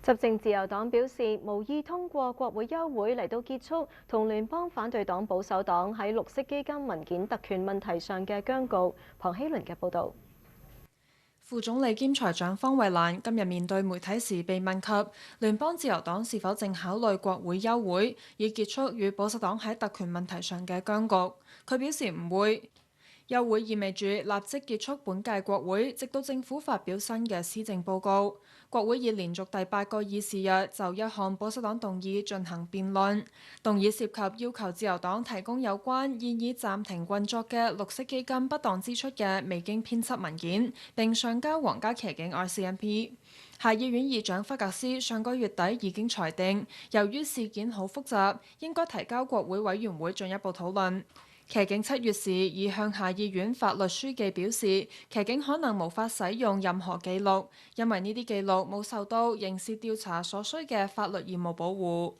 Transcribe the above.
執政自由黨表示，無意通過國會休會嚟到結束同聯邦反對黨保守黨喺綠色基金文件特權問題上嘅僵局。龐希倫嘅報導。副總理兼財長方慧蘭今日面對媒體時被問及聯邦自由黨是否正考慮國會休會，以結束與保守黨喺特權問題上嘅僵局，佢表示唔會。休會意味住立即結束本屆國會，直到政府發表新嘅施政報告。國會以連續第8個議事日就一項保守黨動議進行辯論，動議涉及要求自由黨提供有關現已暫停運作嘅綠色基金不當支出嘅未經編輯文件，並上交皇家騎警 RCMP。下議院議長弗格斯上個月底已經裁定，由於事件好複雜，應該提交國會委員會進一步討論。騎警7月時已向下議院法律書記表示，騎警可能無法使用任何記錄，因為呢啲記錄冇受到刑事調查所需嘅法律義務保護。